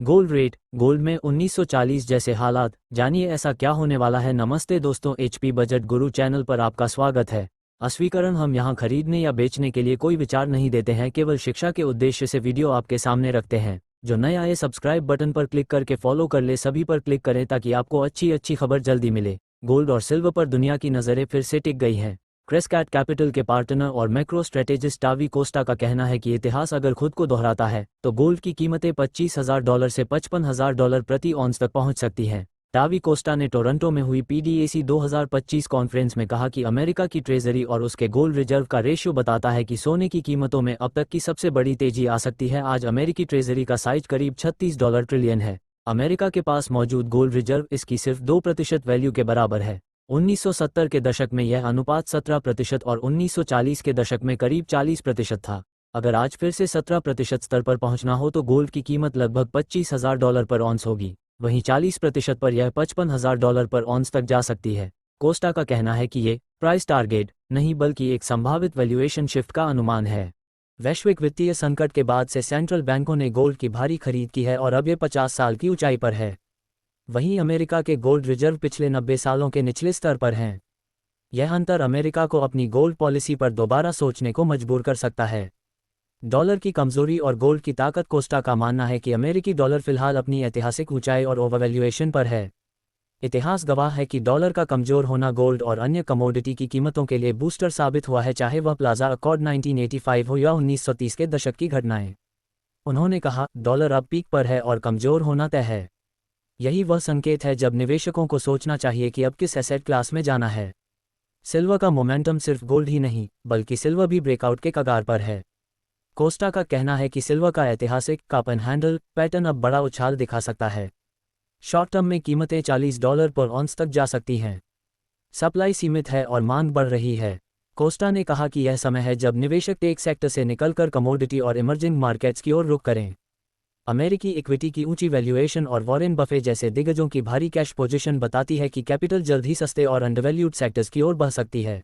Gold rate. Gold में 1940 जैसे हालात, जानिए ऐसा क्या होने वाला है। नमस्ते दोस्तों, एचपी बजट गुरु चैनल पर आपका स्वागत है। अस्वीकरण, हम यहाँ खरीदने या बेचने के लिए कोई विचार नहीं देते हैं, केवल शिक्षा के उद्देश्य से वीडियो आपके सामने रखते हैं। जो नए आए सब्सक्राइब बटन पर क्लिक करके फॉलो कर ले, सभी पर क्लिक करें ताकि आपको अच्छी अच्छी खबर जल्दी मिले। गोल्ड और सिल्वर पर दुनिया की नज़रें फिर से टिक गई हैं। क्रेसकैट कैपिटल के पार्टनर और मैक्रो स्ट्रेटेजिस्ट टावी कोस्टा का कहना है कि इतिहास अगर खुद को दोहराता है तो गोल्ड की कीमतें $25,000 से $55,000 प्रति औंस तक पहुंच सकती हैं। टावी कोस्टा ने टोरंटो में हुई पीडीएसी 2025 कॉन्फ्रेंस में कहा कि अमेरिका की ट्रेजरी और उसके गोल्ड रिजर्व का रेशियो बताता है कि सोने की कीमतों में अब तक की सबसे बड़ी तेजी आ सकती है। आज अमेरिकी ट्रेजरी का साइज करीब $36 ट्रिलियन है। अमेरिका के पास मौजूद गोल्ड रिजर्व इसकी सिर्फ 2% वैल्यू के बराबर है। 1970 के दशक में यह अनुपात 17% और 1940 के दशक में करीब 40% था। अगर आज फिर से 17% स्तर पर पहुंचना हो तो गोल्ड की कीमत लगभग $25,000 पर औंस होगी। वहीं 40% पर यह $55,000 पर औंस तक जा सकती है। कोस्टा का कहना है कि ये प्राइस टारगेट नहीं बल्कि एक संभावित वैल्यूएशन शिफ्ट का अनुमान है। वैश्विक वित्तीय संकट के बाद से सेंट्रल बैंकों ने गोल्ड की भारी खरीद की है और अब ये 50 साल की ऊंचाई पर है। वहीं अमेरिका के गोल्ड रिजर्व पिछले 90 सालों के निचले स्तर पर हैं। यह अंतर अमेरिका को अपनी गोल्ड पॉलिसी पर दोबारा सोचने को मजबूर कर सकता है। डॉलर की कमजोरी और गोल्ड की ताकत। कोस्टा का मानना है कि अमेरिकी डॉलर फिलहाल अपनी ऐतिहासिक ऊंचाई और ओवरवैल्यूएशन पर है। इतिहास गवाह है कि डॉलर का कमजोर होना गोल्ड और अन्य कमोडिटी की कीमतों के लिए बूस्टर साबित हुआ है, चाहे वह प्लाजा अकॉर्ड 1985 हो या 1930 के दशक की घटनाएं। उन्होंने कहा, डॉलर अब पीक पर है और कमजोर होना तय है। यही वह संकेत है जब निवेशकों को सोचना चाहिए कि अब किस एसेट क्लास में जाना है। सिल्वर का मोमेंटम सिर्फ गोल्ड ही नहीं बल्कि सिल्वर भी ब्रेकआउट के कगार पर है। कोस्टा का कहना है कि सिल्वर का ऐतिहासिक कप एंड हैंडल पैटर्न अब बड़ा उछाल दिखा सकता है। शॉर्ट टर्म में कीमतें $40 पर औंस तक जा सकती हैं। सप्लाई सीमित है और मांग बढ़ रही है। कोस्टा ने कहा कि यह समय है जब निवेशक टेक सेक्टर से निकलकर कमोडिटी और इमर्जिंग मार्केट्स की ओर रुख करें। अमेरिकी इक्विटी की ऊंची वैल्यूएशन और वॉरेन बफे जैसे दिग्गजों की भारी कैश पोजीशन बताती है कि कैपिटल जल्द ही सस्ते और अंडरवैल्यूड सेक्टर्स की ओर बढ़ सकती है।